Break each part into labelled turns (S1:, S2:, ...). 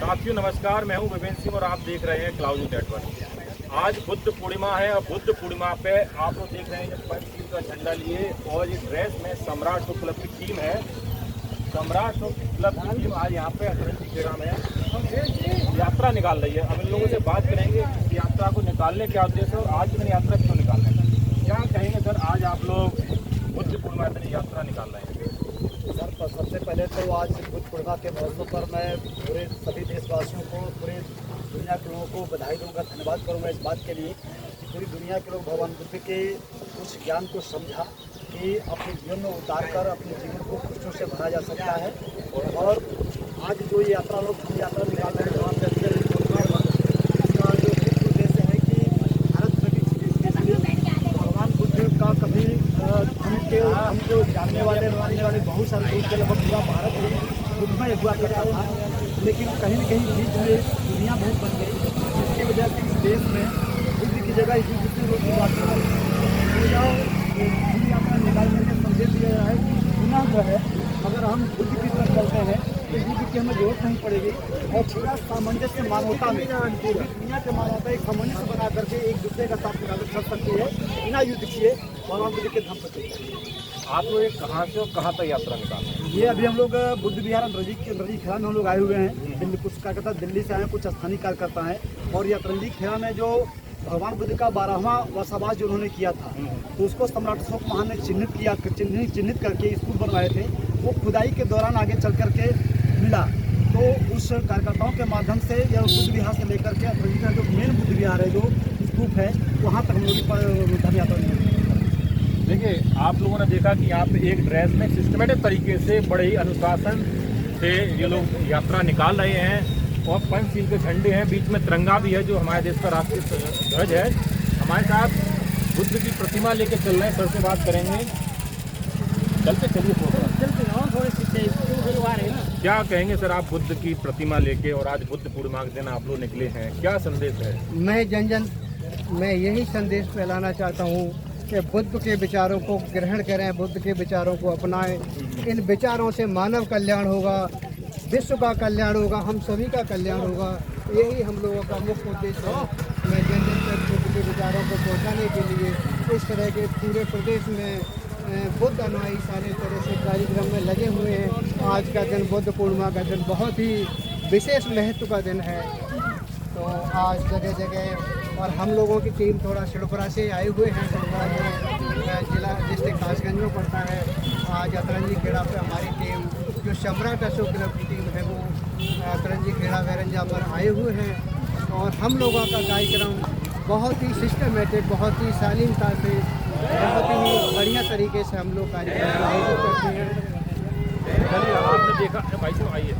S1: साथियों नमस्कार, मैं हूं विवेक सिंह और आप देख रहे हैं क्लाउड नेटवर्क। आज बुद्ध पूर्णिमा है और बुद्ध पूर्णिमा पे आप लोग देख रहे हैं पंचशील का झंडा लिए और इस ड्रेस में सम्राट शो क्लब की टीम है। सम्राट शो क्लब की टीम आज यहाँ पे अतरंगी खेड़ा में यात्रा निकाल रही है। अब इन लोगों से बात करेंगे इस यात्रा को निकालने क्या उद्देश्य है और आज की यात्रा क्यों निकाल रहे हैं। क्या कहेंगे सर, आज आप लोग बुद्ध पूर्णिमा की यात्रा निकाल रहे हैं?
S2: सर, सबसे पहले तो आज बुद्ध पूर्णिमा के मौके पर मैं पूरे सभी देशवासियों को, पूरे दुनिया के लोगों को बधाई दूंगा, धन्यवाद करूंगा इस बात के लिए कि पूरी दुनिया के लोग भगवान बुद्ध के उस ज्ञान को समझा कि अपने जीवन में उतार कर अपने जीवन को खुशियों से भरा जा सकता है। और आज जो ये यात्रा लोग हम यात्रा निकाल रहे हैं भगवान उद्देश्य है कि भारत में भगवान बुद्ध का कभी हम जो जानने वाले मानने वाले बहुत सारे लोग के लगभग पूरा भारत बुद्धमय हुआ करता था, लेकिन कहीं न कहीं बीच में दुनिया बहुत बन गई, जिसकी वजह से इस देश में बुद्ध की जगह इसी दूसरे लोग की बात कर यात्रा निकालने का संदेश दिया गया है कि दुनिया जो है अगर हम बुद्ध की तरफ चलते हैं तो बुद्ध की हमें जरूरत नहीं पड़ेगी और पूरा सामंजस्य मानवता में दुनिया के मानवता एक सामंजस्य बना करके एक दूसरे का साथ मिलाकर चल सकती है बिना युद्ध किए भगवान बुद्ध के धर्म पर।
S1: आप लोग कहाँ से और कहाँ तक यात्रा निकाल रहे हैं?
S2: ये अभी हम लोग बुद्ध विहार अतरंगी खेड़ा में हम लोग आए हुए हैं। दिल्ली कुछ कार्यकर्ता दिल्ली से आए हैं, कुछ स्थानीय कार्यकर्ता हैं और ये अतरंगी खेड़ा में जो भगवान बुद्ध का 12वां वर्षावास जो उन्होंने किया था तो उसको सम्राट अशोक महान ने चिन्हित करके स्कूल बनवाए थे। वो खुदाई के दौरान आगे चल करके मिला, तो उस कार्यकर्ताओं के माध्यम से या बुद्ध विहार से लेकर के अतरंगी का जो मेन बुद्ध विहार है, जो स्तूप है, वहाँ तक हम लोग धर्म यात्रा निकाली।
S1: देखिए, आप लोगों ने देखा कि यहाँ पे एक ड्रेस में सिस्टमेटिक तरीके से बड़े ही अनुशासन से ये लोग यात्रा निकाल रहे हैं और पंचशील के झंडे हैं, बीच में तिरंगा भी है जो हमारे देश का राष्ट्रीय ध्वज है। हमारे साथ बुद्ध की प्रतिमा लेके चल रहे हैं, सर से बात करेंगे। चलिए क्या कहेंगे सर, आप बुद्ध की प्रतिमा लेके और आज बुद्ध पूर्णिमा के दिन आप लोग निकले हैं, क्या संदेश है?
S3: मैं यही संदेश फैलाना चाहता हूँ कि बुद्ध के विचारों को ग्रहण करें, बुद्ध के विचारों को अपनाएं। इन विचारों से मानव कल्याण होगा, विश्व का कल्याण होगा, हम सभी का कल्याण होगा। यही हम लोगों का मुख्य उद्देश्य है। मैं जन जन तक बुद्ध के विचारों को पहुंचाने के लिए इस तरह के पूरे प्रदेश में बुद्ध अनुयायी सारे तरह से कार्यक्रम में लगे हुए हैं। आज का दिन बुद्ध पूर्णिमा का दिन बहुत ही विशेष महत्व का दिन है। तो आज जगह जगह और हम लोगों की टीम थोड़ा शिड़पुरा से आए हुए हैं, जिला डिस्ट्रिक्ट कासगंज में पड़ता है। आज अतरंगी खेड़ा पे हमारी टीम जो सम्राट अशोक क्लब की टीम है वो अतरंगी खेड़ा वैरंजा पर आए हुए हैं और हम लोगों का कार्यक्रम बहुत ही सिस्टमेटिक, बहुत ही शालीनता से, बहुत ही बढ़िया तरीके से हम लोग कार्यक्रम आयोजित करते हैं।
S1: चलिए, आपने देखा भाई साहब, आइए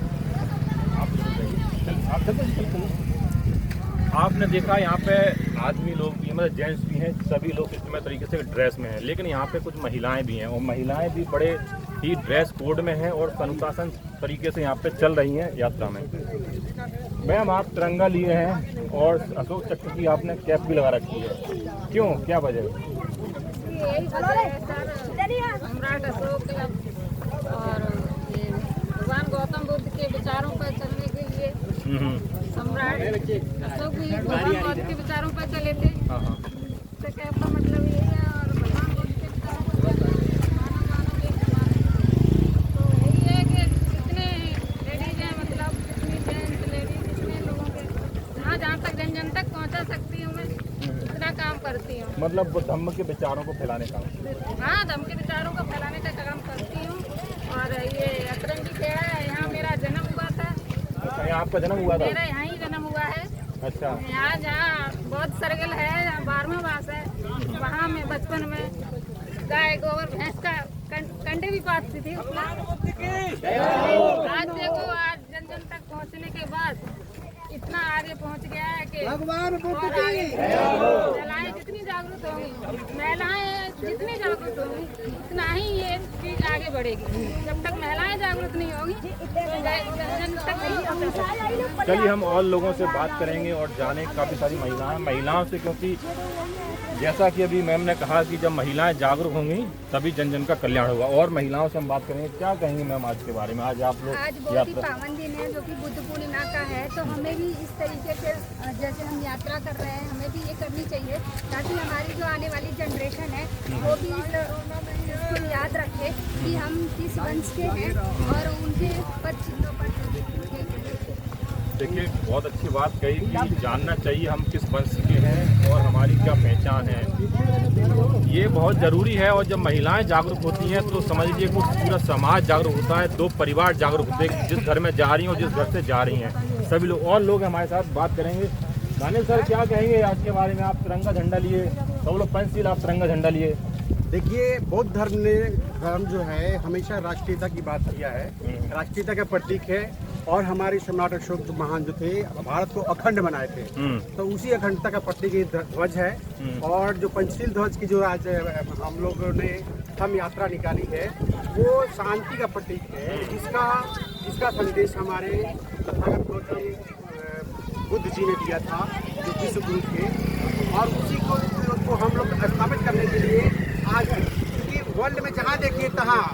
S1: आपने देखा यहाँ पे आदमी लोग भी, मतलब जेंट्स भी हैं, सभी लोग सिस्टमेटिक तरीके से ड्रेस में हैं, लेकिन यहाँ पे कुछ महिलाएं भी हैं और महिलाएं भी बड़े ही ड्रेस कोड में हैं और अनुशासन तरीके से यहाँ पे चल रही हैं यात्रा में। मैम, आप तिरंगा लिए हैं और अशोक चक्र की आपने कैप भी लगा रखी है, क्यों, क्या वजह है?
S4: यही वजह है सर, सम्राट अशोक क्लब और भगवान गौतम बुद्ध के विचारों पर चलने के लिए सम्राट अशोक भी भगवान बुद्ध के विचारों पर चले थे। तो कैप का मतलब यही है और भगवान बुद्ध के विचारों पर मानव एक समान है। तो यही है कि जितने लेडीज हैं, मतलब जितनी जेंट्स लेडीज, जितने लोगों के जहाँ तक जन तक पहुँचा सकती हूँ मैं इतना काम करती हूँ। मतलब
S1: वो धम्म के विचारों को फैलाने का?
S4: हाँ, धम्म के विचारों को फैलाने का काम करती हूँ। और ये अतरंगी खेड़ा है, यहाँ मेरा जन्म हुआ था।
S1: अच्छा, यहाँ आपका जन्म हुआ था?
S4: मेरा यहाँ ही जन्म हुआ है।
S1: अच्छा।
S4: यहाँ जहाँ बौद्ध सर्कल है, 12वां वास है, वहाँ में बचपन में गाय गोबर भैंस का कंडे भी पाथती थी। आज देखो, आज जन जन तक पहुँचने के बाद इतना आगे पहुँच गया है कि
S3: भगवान बुद्ध की
S4: महिलाएं जितनी जागरूक होंगी, महिलाएं जितनी जागरूक होंगी, उतना ही ये चीज आगे बढ़ेगी। जब तक महिलाएं जागरूक नहीं होंगी जन तक नहीं पहुंच।
S1: चलिए, हम और लोगों से बात करेंगे और जाने, काफ़ी सारी महिलाओं से, क्योंकि जैसा कि अभी मैम ने कहा कि जब महिलाएं जागरूक होंगी तभी जन जन का कल्याण होगा। और महिलाओं से हम बात करेंगे, क्या कहेंगे मैम आज के बारे में? आज आप लोग
S5: आज बहुत ही पावन दिन है जो कि बुद्ध पूर्णिमा का है, तो हमें भी इस तरीके से जैसे हम यात्रा कर रहे हैं हमें भी ये करनी चाहिए ताकि हमारी जो आने वाली जनरेशन है वो भी इसको याद रखे कि हम किस वंश के हैं और उनके पद चिन्हों पर
S1: देखिए बहुत अच्छी बात कही कि जानना चाहिए हम किस वंश के हैं और हमारी क्या पहचान है, ये बहुत ज़रूरी है। और जब महिलाएं जागरूक होती हैं तो समझ लीजिए कि पूरा समाज जागरूक होता है, 2 परिवार जागरूक होते हैं, जिस घर में जा रही हैं और जिस घर से जा रही हैं सभी लोग। और लोग हमारे साथ बात करेंगे। दानिश सर क्या कहेंगे आज के बारे में? आप तिरंगा झंडा लिए, सब लोग पंचशील, आप तिरंगा झंडा लिए।
S3: देखिए, बौद्ध धर्म जो है हमेशा राष्ट्रीयता की बात किया है, राष्ट्रीयता का प्रतीक है। और हमारे सम्राट अशोक जो महान जो थे भारत को अखंड बनाए थे, तो उसी अखंडता का प्रतीक ये ध्वज है। और जो पंचशील ध्वज की जो आज हम लोगों ने हम यात्रा निकाली है वो शांति का प्रतीक है। इसका संदेश हमारे तथागत गौतम बुद्ध जी ने दिया था जो विश्व गुरु थे, और उसी को हम लोग स्थापित करने के लिए आज, क्योंकि वर्ल्ड में जहाँ देखिए तहाँ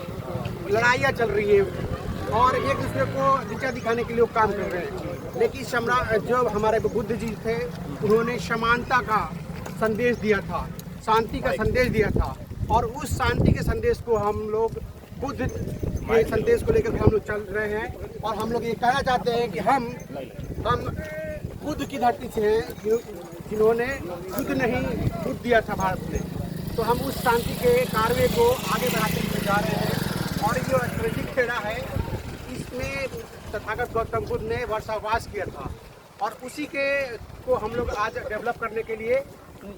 S3: लड़ाइयाँ चल रही है और एक दूसरे को नीचा दिखाने के लिए वो काम कर रहे हैं। लेकिन सम्राट जो हमारे बुद्ध जी थे उन्होंने समानता का संदेश दिया था, शांति का संदेश दिया था, और उस शांति के संदेश को हम लोग बुद्ध के संदेश को लेकर हम लोग चल रहे हैं। और हम लोग ये कहना चाहते हैं कि हम बुद्ध की धरती से हैं जिन्होंने युद्ध नहीं युद्ध दिया था भारत में, तो हम उस शांति के कार्य को आगे बढ़ाते हुए जा रहे हैं। और जो रणजीत खेड़ा है इसमें तथागत गौतम बुद्ध ने वर्षावास किया था, और उसी के को हम लोग आज डेवलप करने के लिए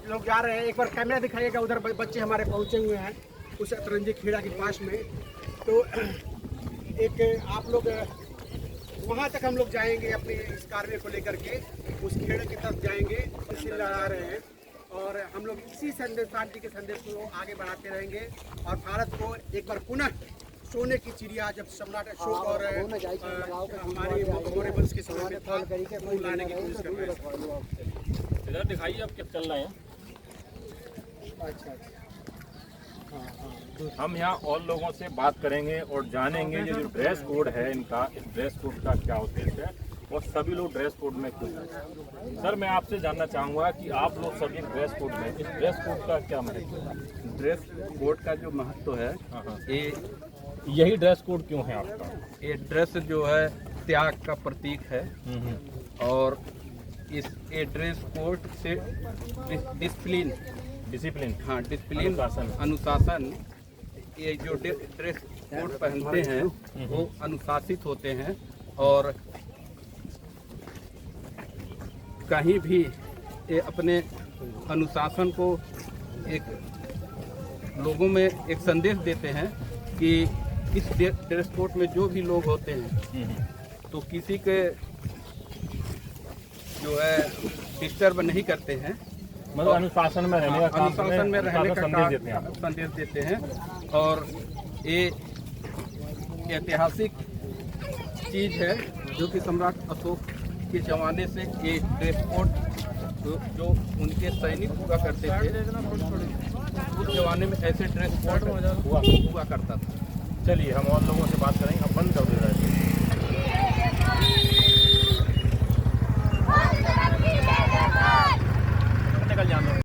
S3: लोग जा रहे हैं। एक बार कैमरा दिखाइएगा, उधर बच्चे हमारे पहुंचे हुए हैं उस रणजीत खेड़ा के पास में। तो एक आप लोग वहाँ तक हम लोग जाएंगे अपने इस कार्य को लेकर के, उस खेड़े की तरफ जाएंगे, इसे लड़ा रहे हैं। और हम लोग इसी संदेश, शांति के संदेश को आगे बढ़ाते रहेंगे। और भारत को एक बार पुनः सोने की चिड़िया जब सम्राट अशोक और हमारे गौरव वंश के समय में था, वो लाने की कोशिश कर रहे हैं।
S1: इधर दिखाइए आप क्या चल रहे हैं।
S3: अच्छा,
S1: हम यहाँ और लोगों से बात करेंगे और जानेंगे ये जो ड्रेस कोड है इनका, इस ड्रेस कोड का क्या उद्देश्य है और सभी लोग ड्रेस कोड में खुश हैं। सर मैं आपसे जानना चाहूँगा कि आप लोग सभी ड्रेस कोड में, इस ड्रेस कोड का क्या महत्व है?
S6: ड्रेस कोड का जो महत्व है,
S1: यही ड्रेस कोड क्यों है आपका?
S6: ये ड्रेस जो है त्याग का प्रतीक है। और ये ड्रेस कोड से डिसिप्लिन, हाँ डिसिप्लिन, अनुशासन, ये जो ड्रेस कोड पहनते हैं वो अनुशासित होते हैं और कहीं भी ये अपने अनुशासन को एक लोगों में एक संदेश देते हैं कि इस ड्रेस कोड में जो भी लोग होते हैं तो किसी के जो है डिस्टर्ब नहीं करते हैं,
S1: मतलब अनुशासन में रहने का,
S6: अनुशासन में रहने का संदेश देते हैं। और ये ऐतिहासिक चीज है जो कि सम्राट अशोक के ज़माने से ये ड्रेस कोड जो उनके सैनिक हुआ करते थे उस जमाने में ऐसे ड्रेस कोड हुआ करता था।
S1: चलिए हम और लोगों से बात करेंगे। अब बंद कर दे रहे हैं। निकल जाना।